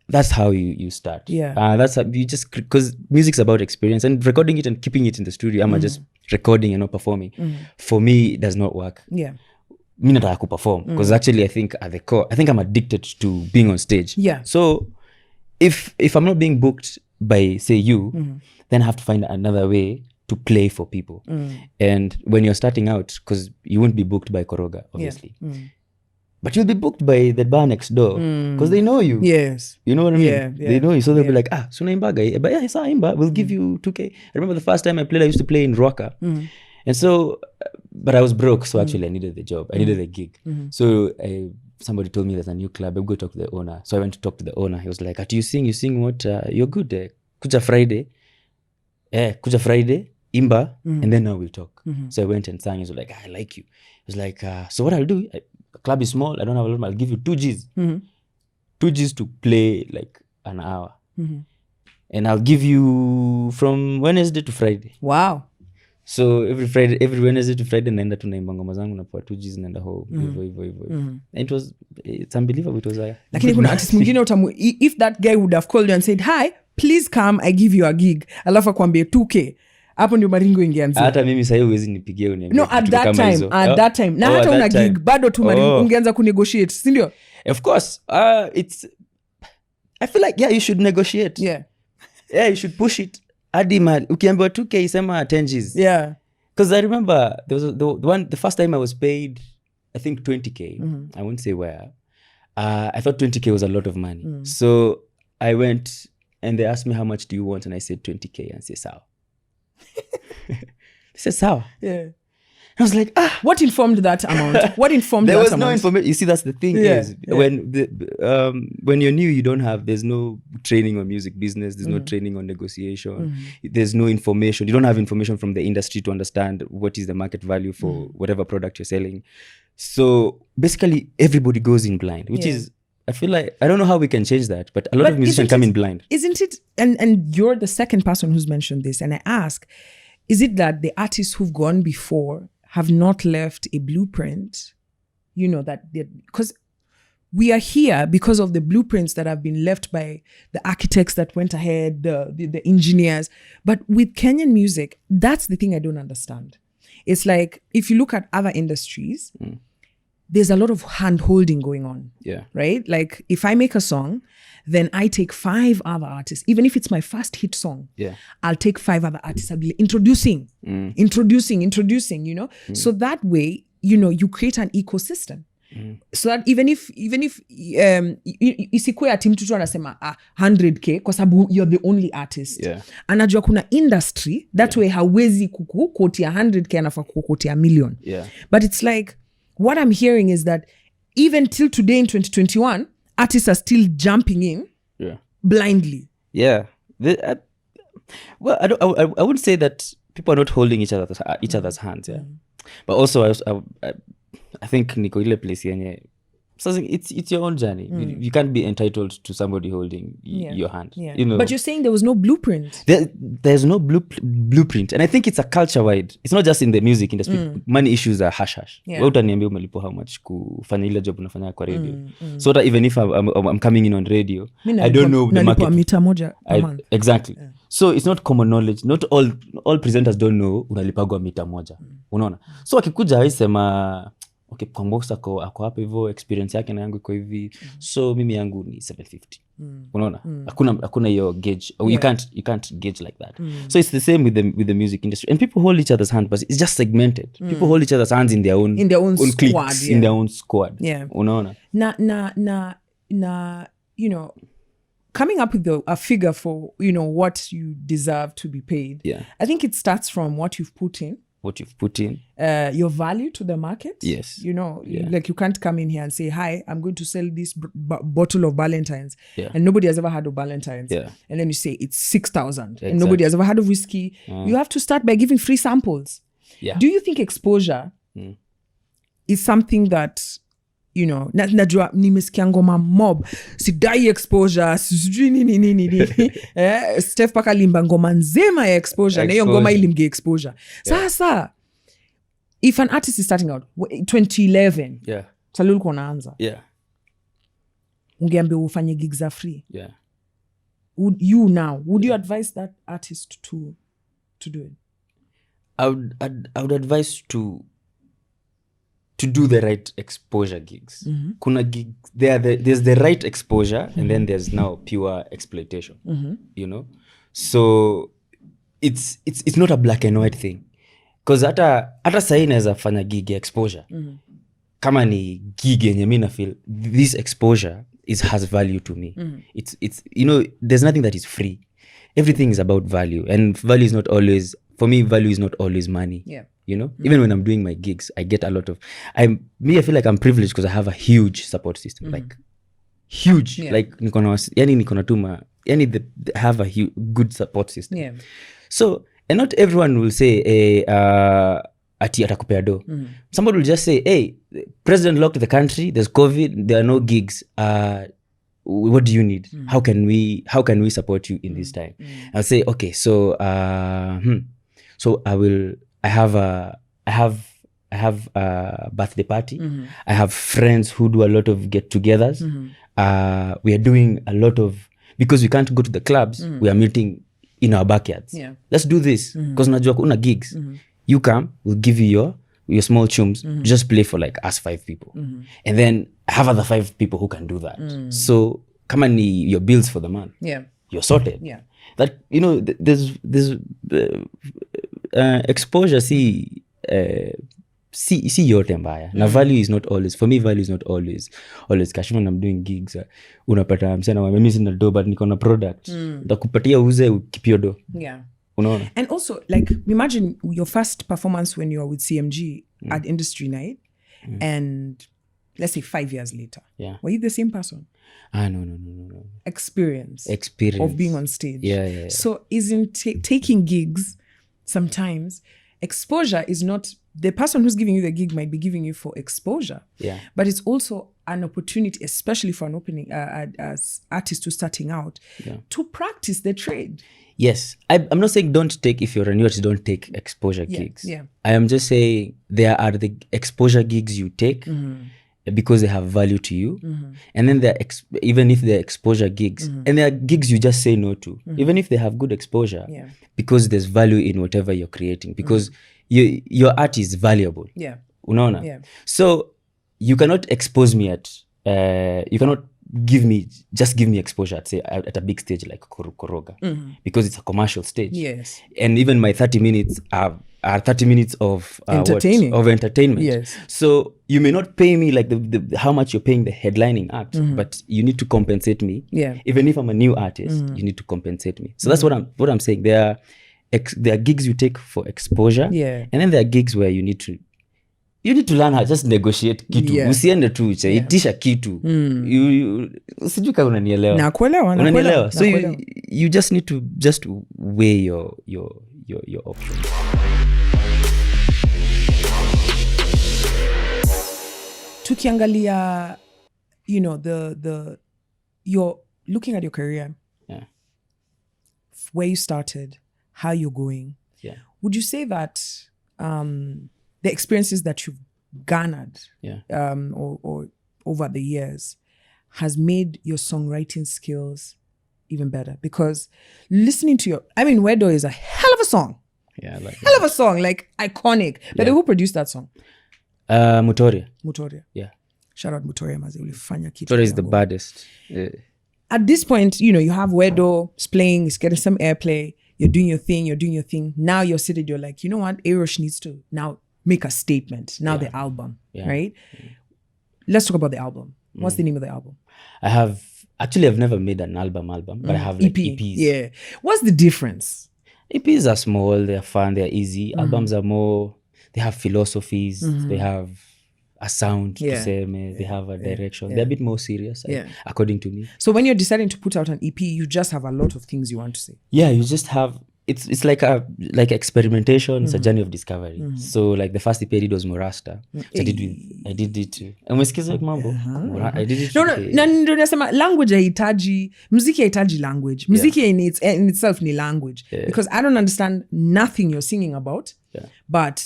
that's how you start. That's how you just, because music's about experience, and recording it and keeping it in the studio. I'm just recording and not performing. For me, it does not work. Me nataka kuperform because actually I think at the core, I think I'm addicted to being on stage. So if I'm not being booked by say you, then I have to find another way to play for people. And when you're starting out, because you won't be booked by Koroga, obviously. But you'll be booked by the bar next door because they know you. You know what I mean? They know you. So they'll be like, sunaimbaga. But yeah, imba. We'll give you 2K. I remember the first time I played, I used to play in Ruaka. And so, but I was broke. So actually I needed the job. I needed a gig. So somebody told me there's a new club. I'll go talk to the owner. So I went to talk to the owner. He was like, you sing what? You're good. Kuja Friday. Kuja Friday. Imba. And then now we'll talk. So I went and sang. He was like, I like you. He was like, so what I'll do, the club is small. I don't have a lot. I'll give you 2 Gs. 2 Gs to play like an hour. And I'll give you from Wednesday to Friday. Wow. So every Wednesday to Friday naenda tunaimba ngoma zangu napoa 2 Gs naenda home. And it's unbelievable. It was lakini kuna artist mwingine if that guy would have called you and said, hi, please come, I give you a gig. Alafu akwambie 2K. Hapo ndio maringo ingeanza. Hata mimi sasa huwezi nipigie uniambie. No, at that time. Na hata una gig bado tu maringo ungeanza kunegotiate, si ndio? Of course. I feel like you should negotiate. You should push it. Adima, ukiambiwa 2K sema 10 Gs. Because I remember there was the first time I was paid, I think 20K. I won't say where. I thought 20K was a lot of money. So I went and they asked me how much do you want, and I said 20K, and say sawa. They said sawa. I was like, What informed that amount? What informed there that was amount? no information. You see, that's the thing is when you're new, you don't have, there's no training on music business. There's no training on negotiation. There's no information. You don't have information from the industry to understand what is the market value for whatever product you're selling. So basically everybody goes in blind, which is, I feel like, I don't know how we can change that, but a lot of musicians come in blind. Isn't it? And you're the second person who's mentioned this. And I ask, is it that the artists who've gone before have not left a blueprint, that because we are here because of the blueprints that have been left by the architects that went ahead, the engineers. But with Kenyan music, that's the thing I don't understand. It's like, if you look at other industries, there's a lot of hand-holding going on. Yeah. Right? Like, if I make a song, then I take 5 other artists. Even if it's my first hit song, I'll take 5 other artists. I'll be introducing, So that way, you create an ecosystem. So that even if isikue ati mtu tu anasema 100k kwa sababu you're the only artist. Anajua kuna industry, that way hawezi kukukotia 100k anafaa kukukotia $1 million. But it's like, what I'm hearing is that even till today in 2021, artists are still jumping in blindly. Well, I wouldn't say that people are not holding each other's hands. But also I think niko ile place yenye, it's your own journey. You can't be entitled to somebody holding your hand. But you're saying there was no blueprint. There's no blueprint, and I think it's a culture wide. It's not just in the music industry. Money issues are hush. Wewe utaniambia umelipo how much kufanya ile job unafanya kwa radio. So that even if I'm coming in on radio, I don't know the market. Mita moja per month. Exactly. So it's not common knowledge. Not all presenters don't know unalipagwa mita moja. Unaona? So akikuja aisema, okay, Kwambox ako hapa hivyo, experience yake na yangu iko hivi, so mimi yangu ni 750. Unaona? Hakuna hiyo gauge. You can't gauge like that. So it's the same with the music industry, and people hold each other's hand, but it's just segmented. People hold each other's hands in their own squad, cliques, in their own squad. Unaona? Na coming up with a figure for what you deserve to be paid. I think it starts from what you've put in. Your value to the market. Yes. Like, you can't come in here and say, hi, I'm going to sell this bottle of Valentine's. And nobody has ever heard of Valentine's. And then you say it's 6,000. And nobody has ever heard of whiskey. You have to start by giving free samples. Do you think exposure is something that, najua nimesikia ngoma mob, sidai exposure, sijui nini. Steph paka limba ngoma nzema ya exposure. Na hiyo ngoma ilimge exposure. Sasa, if an artist is starting out, 2011, salulu kwa naanza. Ungeambia ufanye gigs za free. Would you advise that artist to do it? I would advise to do the right exposure gigs. Kuna gigs, there's the right exposure, and then there's now pure exploitation. So it's not a black and white thing, because hata sahi naweza fanya gig ya exposure. Kama ni gig yenye mimi na feel this exposure has value to me. It's there's nothing that is free. Everything is about value, and value is not always, for me, value is not always money. Even when I'm doing my gigs, I get a lot of, I feel like I'm privileged because I have a huge support system. Like huge. Like nikona tuma, I have a good support system. So, and not everyone will say ati atakupea do. Somebody will just say, hey, president locked the country, there's COVID, there are no gigs. What do you need? How can we support you in this time? I'll say, okay, so so I have a birthday party. I have friends who do a lot of get-togethers. We are doing a lot of, because we can't go to the clubs, we are meeting in our backyards. Let's do this, because najua kuna gigs. You come, we'll give you your small chums, just play for like us 5 people. And then I have other 5 people who can do that. So come on, your bills for the month. You're sorted. That, there's exposure, see yote mbaya. Na value is not always, for me, value is not always cash. When I'm doing gigs, unapata msana mimi sina do but niko na product. Ndakupatia uze ukipio do. Unaona? And also, like, imagine your first performance when you were with CMG at Industry Night, and let's say 5 years later. Yeah. Were you the same person? No. Experience Experience of being on stage. Yeah. So isn't taking gigs sometimes, exposure is not, the person who's giving you the gig might be giving you for exposure. Yeah. But it's also an opportunity, especially for an opening as artists who's starting out, to practice the trade. Yes. I'm not saying don't take, if you're a new artist, don't take exposure gigs. Yeah. I am just saying there are the exposure gigs you take because they have value to you. And then there are even if they're exposure gigs, and there are gigs you just say no to, even if they have good exposure, because there's value in whatever you're creating, because your art is valuable. Yeah. Unaona? Yeah. So you cannot expose me at, you cannot give me exposure at, say, at a big stage like Koroga, because it's a commercial stage. Yes. And even my 30 minutes are 30 minutes of entertainment. Of entertainment. Yes. So you may not pay me like the how much you're paying the headlining act, but you need to compensate me. Yeah. Even if I'm a new artist, you need to compensate me. So that's what I'm saying. There are gigs you take for exposure. Yeah. And then there are gigs where you need to learn how just negotiate kitu. Yeah. Usiende tu itisha kitu. Sijui kama unanielewa. Nakuelewa. So you just need to just weigh your options. Tukiangalia, you know, you're looking at your career. Yeah. Where you started, how you're going. Yeah. Would you say that the experiences that you've garnered or over the years has made your songwriting skills even better? Because listening to Wedo is a hell of a song. Yeah, like hell of a song, like iconic. But who produced that song? Mutoria. Yeah. Shout out Mutoria maze, ulifanya kitu. Mutoria is the baddest. Yeah. At this point, you know, you have Wedo, it's playing, it's getting some airplay, you're doing your thing. Now you're sitting, you're like, you know what? Ayrosh needs to now make a statement. Now the album, right? Let's talk about the album. What's the name of the album? I've never made an album, but I have like EPs. Yeah. What's the difference? EPs are small, they're fun, they're easy. Albums are more, they have philosophies, they have a sound to say, they have a direction. They're a bit more serious, according to me. So when you're deciding to put out an EP, you just have a lot of things you want to say. Yeah, you just have, it's like experimentation. It's a journey of discovery. So like the first EP I did was Morasta. So I did it too. And umesikiza mambo? I did it. No, nasema language haitaji, muziki haitaji language. Muziki in itself ni language. Because I don't understand nothing you're singing about. But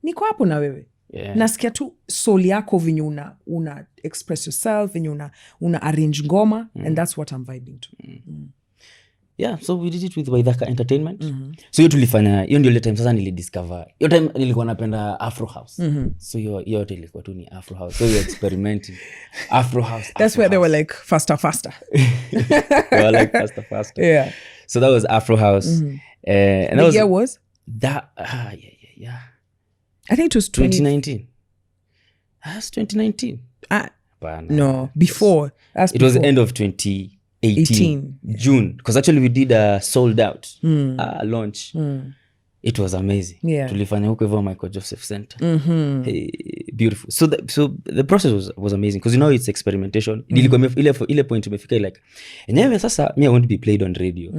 niko hapo na wewe. Nasikia tu soul yako venye una express yourself, venye una arrange ngoma, and that's what I'm vibing to. Yeah, so we did it with Waithaka Entertainment. So hiyo tulifanya, hiyo ndio ile time sasa nilidiscover. Hiyo time nilikuwa napenda Afro House. So hiyo yote ilikuwa tu ni Afro House. So we were experimenting. Afro House. That's where they were like faster. They were like faster. Yeah. So that was Afro House. And the year was? That, yeah. I think it was 2019. That's 2019. No, before. It was the end of 2018. June. Because actually we did a sold out launch. It was amazing. Yeah. Tulifanya huko hivyo Michael Joseph Center. Beautiful. So the process was amazing because it's experimentation. Ile point umefika like, enyewe sasa I want to be played on radio.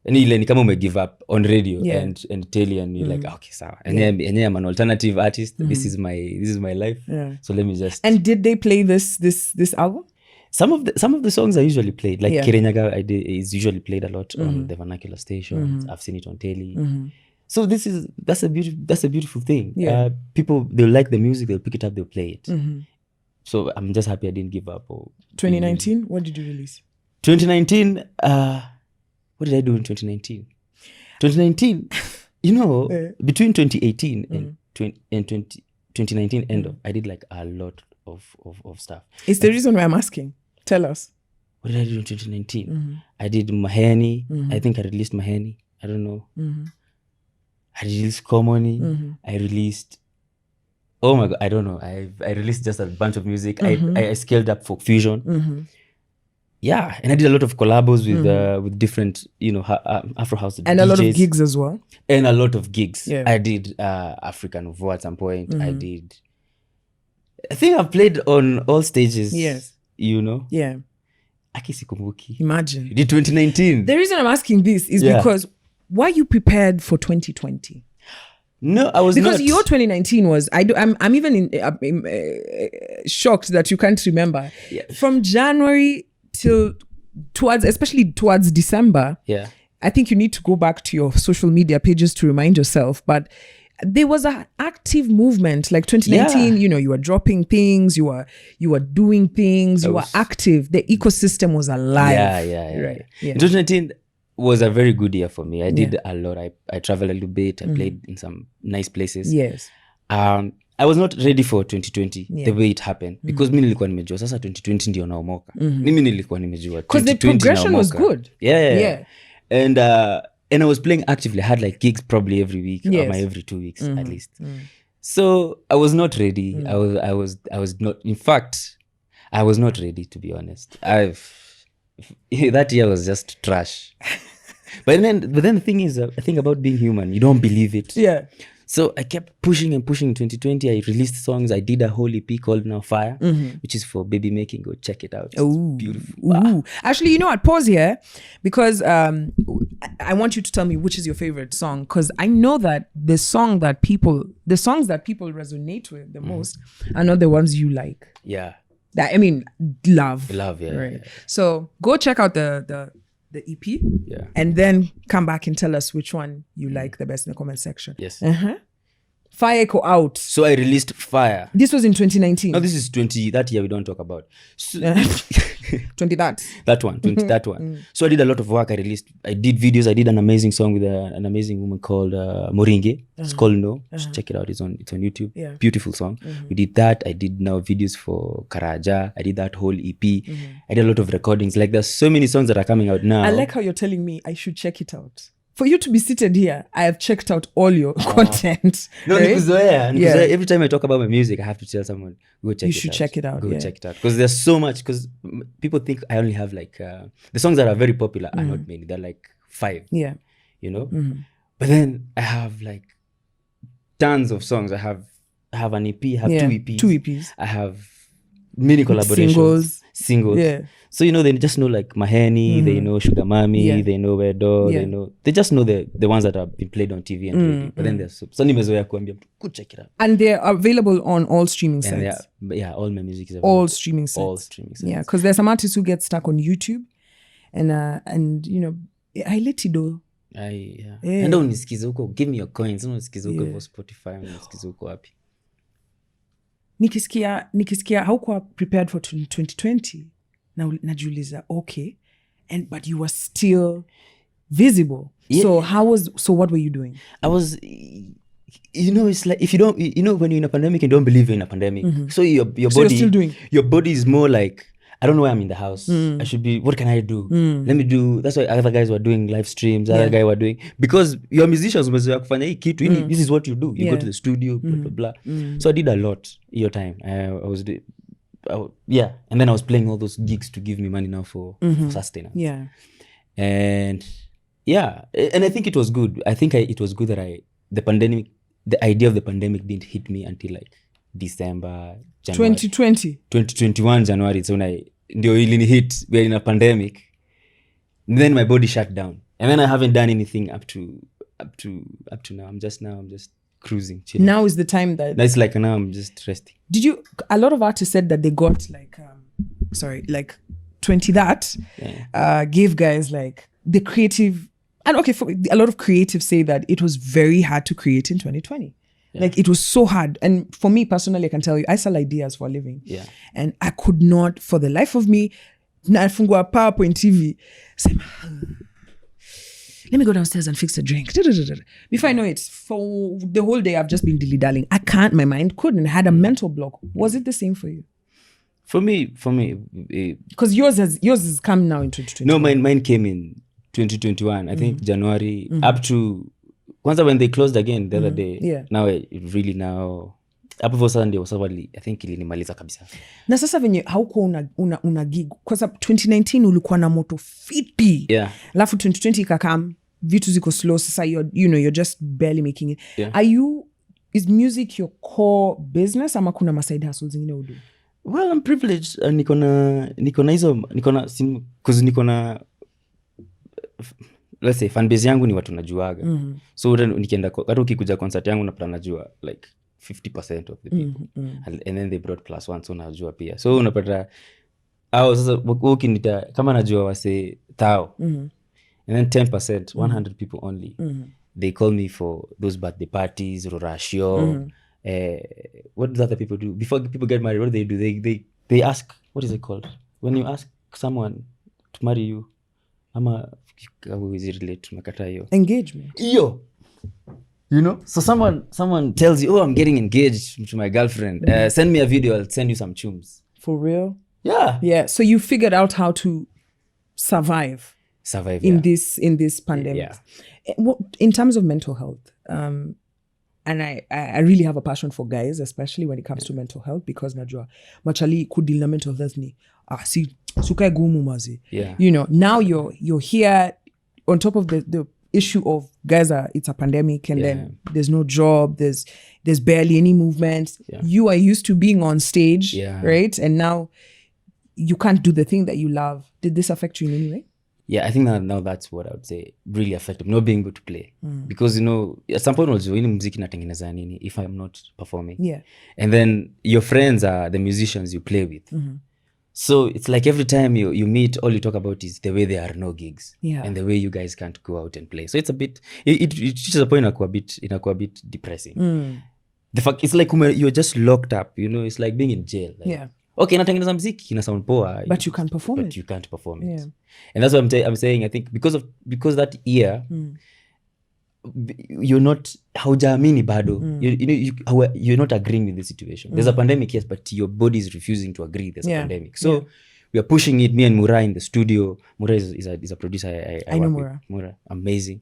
And ile ni kama give up on radio and tell you and you're like, okay, sawa. Enyewe I'm an alternative artist. This is my life. Yeah. So let me just. And did they play this album? Some of the songs are usually played. Like Kirenyaga is usually played a lot on the vernacular stations. I've seen it on telly. So that's a beautiful thing. Yeah. People, they'll like the music, they'll pick it up, they'll play it. So I'm just happy I didn't give up. 2019, what did you release? 2019, what did I do in 2019? 2019, between 2018 and 2019 end of, I did like a lot of stuff. It's the reason why I'm asking. Tell us. What did I do in 2019? I did Maheni. I think I released Maheni. I don't know. I released Komoni. I released, oh my God, I don't know. I released just a bunch of music. I scaled up folk fusion. yeah, and I did a lot of collabos with different, Afro house And DJs. a lot of gigs as well. And a lot of gigs. Yeah. I did African Nouveau at some point. I think I've played on all stages. Yes. Yeah. Akisikumbuki. Imagine. You did 2019. The reason I'm asking this is because were you prepared for 2020? No, I was because not. Your 2019 was. I'm even shocked that you can't remember. Yeah. From January till especially towards December. Yeah. I think you need to go back to your social media pages to remind yourself. But there was an active movement. Like 2019, you were dropping things, you were doing things, you were active. The ecosystem was alive. Yeah. Right. Yeah. 2019 was a very good year for me. I did a lot. I traveled a little bit. I played in some nice places. Yes. I was not ready for 2020 the way it happened because mi nilikuwa nimejua sasa 2020 ndio naomoka. Mimi nilikuwa nimejua 2020 the progression was good. Yeah. And I was playing actively. I had like gigs probably every week or every 2 weeks at least. So I was not ready. I was not. In fact, I was not ready, to be honest. That year was just trash. But then the thing is, I think about being human. You don't believe it. Yeah. So I kept pushing in 2020. I released songs. I did a whole EP called Now Fire, which is for baby making. Go check it out. It's beautiful. Wow. Actually, I'd pause here because I want you to tell me which is your favorite song, because I know that the songs that people resonate with the most are not the ones you like. Yeah. Love. Love, yeah. Right. Yeah. So go check out the EP, and then come back and tell us which one you like the best in the comment section. Yes. Fire Echo Out. So I released Fire. This was in 2019. No, this is 20. That year we don't talk about. So, 20 that. That one. 20 that one. So I did a lot of work. I did videos. I did an amazing song with an amazing woman called Moringe. It's called No. Just check it out. It's on YouTube. Yeah. Beautiful song. We did that. I did now videos for Karaja. I did that whole EP. I did a lot of recordings. Like there's so many songs that are coming out now. I like how you're telling me I should check it out. For you to be seated here, I have checked out all your content. No, right? Every time I talk about my music, I have to tell someone, go check it out. You should check it out. Go check it out. Because there's so much, because people think I only have like, the songs that are very popular are not many. They're like 5. Yeah. But then I have like tons of songs. I have an EP, I have 2 EPs. 2 EPs. I have mini collaborations. Singles. Yeah. So, they just know like Maheni, they know Sugar Mami, they know Wedo, they just know the ones that have been played on TV and radio. But then there's Sunny Mezoya Kuambia, go check it out. And they're available on all streaming sites. Yeah, all my music is available. All streaming sites. Yeah, because there's some artists who get stuck on YouTube and I let it do. Enda unisikize huko, give me your coins. Unisikize huko hivyo Spotify, unisikize huko wapi. Nikisikia haukuwa prepared for 2020. Now najiuliza, okay, but you were still visible. Yeah. So what were you doing? I was, it's like if you don't, when you're in a pandemic and don't believe you're in a pandemic, so your body, you're still doing. Your body is more like, I don't know why I'm in the house. I should be, what can I do? Let me do. That's why other guys were doing live streams. Other guy were doing, because you're musicians, kufanya hii kitu, this is what you do. You go to the studio, blah, blah, blah. So I did a lot your time. And then I was playing all those gigs to give me money now for sustenance. Yeah. And I think it was good. I think it was good that the idea of the pandemic didn't hit me until like December, January. 2021 January. So ndio ilini hit, we're in a pandemic. And then my body shut down. And then I haven't done anything up to now. I'm just cruising, chilling. Now is the time that's like now I'm just resting. A lot of artists said that they got like 20 that gave guys like the creative, and okay, a lot of creatives say that it was very hard to create in 2020. Like it was so hard. And for me personally, I can tell you, I sell ideas for a living. Yeah. And I could not, for the life of me, nafungua PowerPoint TV, say, let me go downstairs and fix a drink. Before I know it, for the whole day, I've just been dilly-dallying. My mind couldn't. I had a mental block. Was it the same for you? For me, because yours has come now in 2021. No, mine came in 2021. I think January up to, once when they closed again the other day. Yeah. Now it really hapo hivyo sasa ndio sababu I think ilinimaliza kabisa. Na sasa venye haukuwa una gig kwa sababu 2019 ulikuwa na moto fiti. Yeah. Alafu 2020 ikakam vitu ziko slow sasa you're just barely making it. Yeah. Is music your core business ama kuna maside hustles zingine udu? Well, I'm privileged. Niko na let's say fan base yangu ni watu najuaga. So nikienda hata ukikuja concert yangu napata najua like 50% of the people. And then they brought +1 so najua pia. So unapata sasa ukinita kama najua wase 1000. And then 10%, 100 people only. They call me for those birthday parties, rorashio. What do other people do? Before people get married, what do? They ask, what is it called? When you ask someone to marry you, how is it related to makata hiyo? Engagement. Yo. So someone tells you, I'm getting engaged to my girlfriend. Send me a video, I'll send you some tunes. For real? Yeah. Yeah. So you figured out how to survive in this pandemic. Yeah. In terms of mental health, and I really have a passion for guys, especially when it comes to mental health, because najua machali kudil na mental health ni si sukae gumu mazi. Yeah. Now you're here on top of the issue of guys it's a pandemic and then there's no job, there's barely any movement. Yeah. You are used to being on stage, right? And now you can't do the thing that you love. Did this affect you in any way? Yeah, I think now that's what I would say really affected me, not being able to play. Because, at some point also, muziki natengeneza nini if I'm not performing. Yeah. And then your friends are the musicians you play with. So it's like every time you meet, all you talk about is the way there are no gigs. Yeah. And the way you guys can't go out and play. So it's a bit, it reaches a point inakuwa a bit depressing. The fact, it's like you're just locked up, it's like being in jail. Like, yeah. Okay, natengeneza muziki, ina sound poa. But you can't perform it. But you can't perform it. Yeah. And that's what I'm saying. I think because that year, you're not haujaamini bado. You're not agreeing with the situation. There's a pandemic, yes, but your body is refusing to agree there's a pandemic. So we are pushing it, me and Mura in the studio. Mura is a producer I know work Mura. With. Mura, amazing.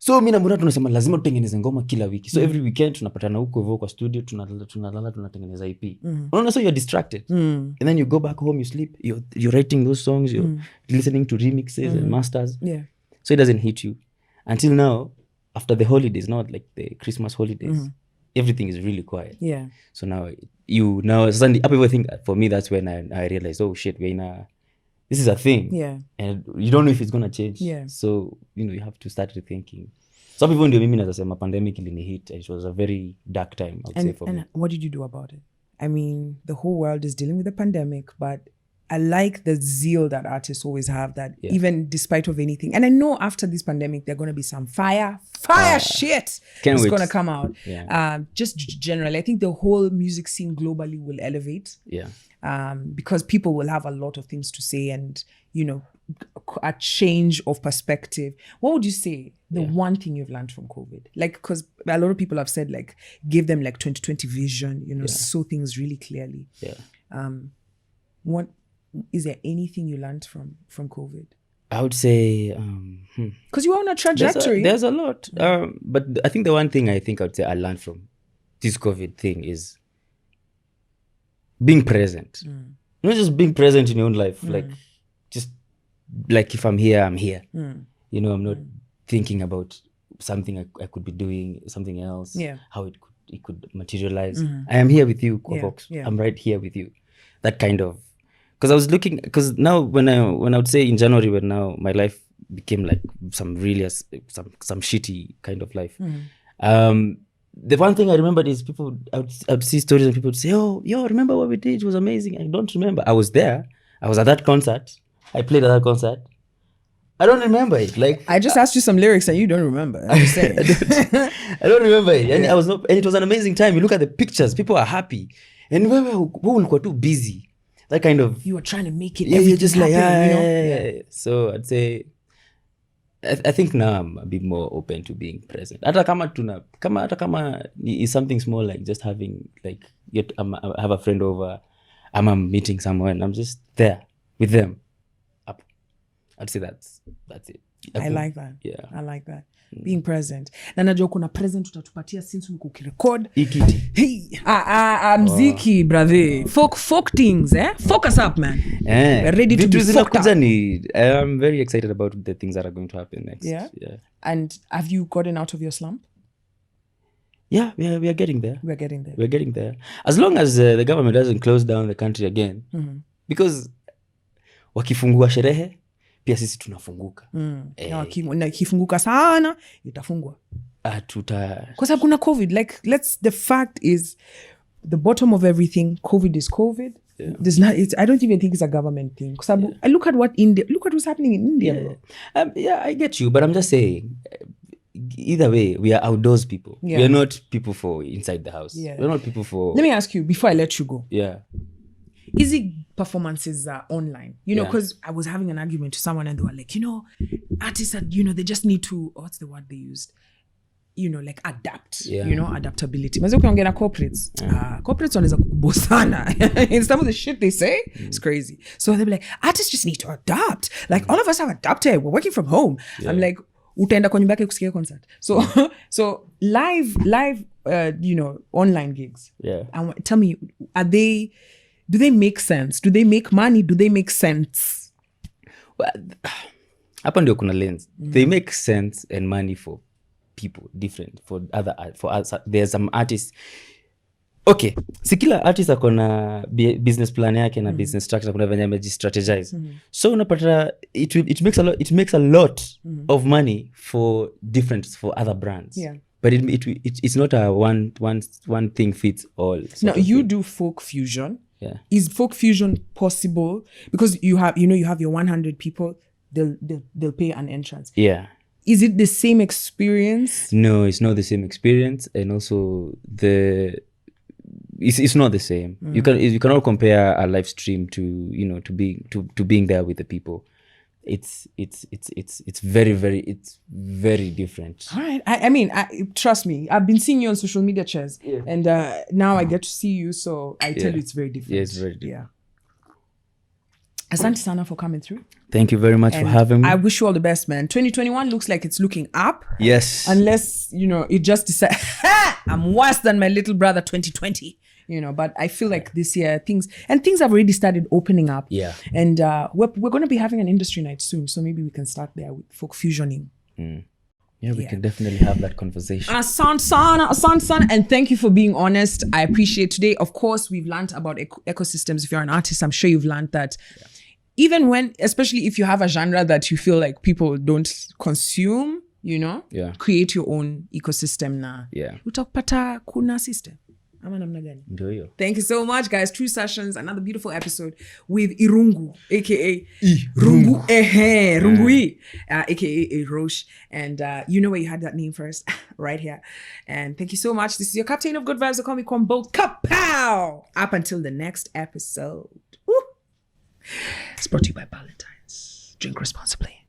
So mi na Mura tunasema lazima tutengeneze ngoma kila wiki. So every weekend tunapatana huko hivyo kwa studio, tunalala tunatengeneza EP. Unaona, so you're distracted. And then you go back home, you sleep, you're writing those songs, you're listening to remixes and masters. Yeah. So it doesn't hit you. Until now, after the holidays, not like the Christmas holidays, everything is really quiet. Yeah. So now Sunday, everything for me, that's when I realized, oh shit, this is a thing. Yeah. And you don't know if it's going to change. Yeah. So, you have to start rethinking. Some people ndio mimi nazasema pandemic ilinihit. It was a very dark time, I would say, for me. And what did you do about it? I mean, the whole world is dealing with the pandemic, but I like the zeal that artists always have, that even despite of anything. And I know after this pandemic, there are going to be some fire shit that's going to come out. Yeah. Just generally, I think the whole music scene globally will elevate. Yeah. Because people will have a lot of things to say and, a change of perspective. What would you say the one thing you've learned from COVID? Like, because a lot of people have said, like, give them like 2020 vision, saw things really clearly. Yeah. What is there anything you learned from COVID? I would say because you were on a trajectory. There's a lot. But I think the one thing I would say I learned from this COVID thing is being present. Not just being present in your own life, like just like if I'm here, I'm here. I'm not thinking about something I could be doing, something else, how it could materialize. I am here with you, Kwambox. Yeah. I'm right here with you. That kind of, because I was looking, because now when I would say in January, when now my life became like some really some shitty kind of life. The one thing I remembered is people, I would see stories and people would say, oh, remember what we did? It was amazing. I don't remember. I was there. I was at that concert. I played at that concert. I don't remember it. Like, I just asked you some lyrics and you don't remember. I'm just saying. I don't remember it. And and it was an amazing time. You look at the pictures, people are happy. And we were too busy. That kind of, you were trying to make it. Yeah, you're just like, yeah. So I'd say, I think now I'm a bit more open to being present. Hata kama is something small, like just having, like, I have a friend over, I'm meeting someone, I'm just there with them. I'd say that's it. I like that. Yeah. I like that. Being present. Na najua kuna present utatupatia since umekuwa ukirecord. Ikiti. Hey, mziki, brother. Folk things, Focus up, man. We're ready to be fucked up. I'm very excited about the things that are going to happen next. Yeah? And have you gotten out of your slump? Yeah, we are getting there. We're getting there. We're getting there. As long as the government doesn't close down the country again. Because wakifungua sherehe, pia sisi tunafunguka. Na kifunguka sana, itafungwa. Kwa sababu kuna COVID. Like, the fact is, the bottom of everything, COVID is COVID. Yeah. I don't even think it's a government thing. Kwa sababu, I look at what's happening in India. Yeah, I get you, but I'm just saying, either way, we are outdoors people. Yeah. We are not people for inside the house. Yeah. We're not people for... Let me ask you, before I let you go. Yeah. Easy performances are online, because I was having an argument to someone and they were like, artists are, they just need to, what's the word they used? Like adapt, adaptability. Maze ukiongea na corporates, corporates wanaweza kukubo sana. In some of the shit they say, it's crazy. So they'll be like, artists just need to adapt. Like all of us have adapted. We're working from home. Yeah. I'm like, utaenda kwa nyumba yake kusikia concert. So live, online gigs. Yeah. Tell me, do they make sense? Do they make money? Do they make sense? Well, hapa ndio kuna lens. They make sense and money for people different. For us, there's some artists. Okay, si kila artist akona business plan yake na business structure, kuna venye strategize. So unapata it makes a lot of money for other brands. Yeah. But it's not a one thing fits all. Now you do folk fusion. Yeah. Is folk fusion possible? Because you have your 100 people, they'll pay an entrance. Yeah. Is it the same experience? No, it's not the same experience, and also it's not the same. You cannot compare a live stream to being there with the people. It's very, very, very different. All right. I mean, trust me, I've been seeing you on social media, Chaz, and now I get to see you, so I tell you it's very different. Yeah, it's very different. Yeah. Asante sana for coming through. Thank you very much for having me. I wish you all the best, man. 2021 looks like it's looking up. Yes. Unless, it just decides, I'm worse than my little brother 2020. But I feel like this year things have already started opening up. Yeah. And we're going to be having an industry night soon. So maybe we can start there with folk fusioning. Yeah, we can definitely have that conversation. Asante, and thank you for being honest. I appreciate today. Of course, we've learned about ecosystems. If you're an artist, I'm sure you've learned that. Yeah. Even especially if you have a genre that you feel like people don't consume, create your own ecosystem na. Yeah. Utapata kuna system. Thank you so much, guys. True Sessions, another beautiful episode with Irungu, aka Rungu, Rungui, aka Ayrosh. And you know where you had that name first, right here. And thank you so much. This is your captain of good vibes. They call me Kwambox. Kapow! Up until the next episode. Woo! It's brought to you by Valentine's. Drink responsibly.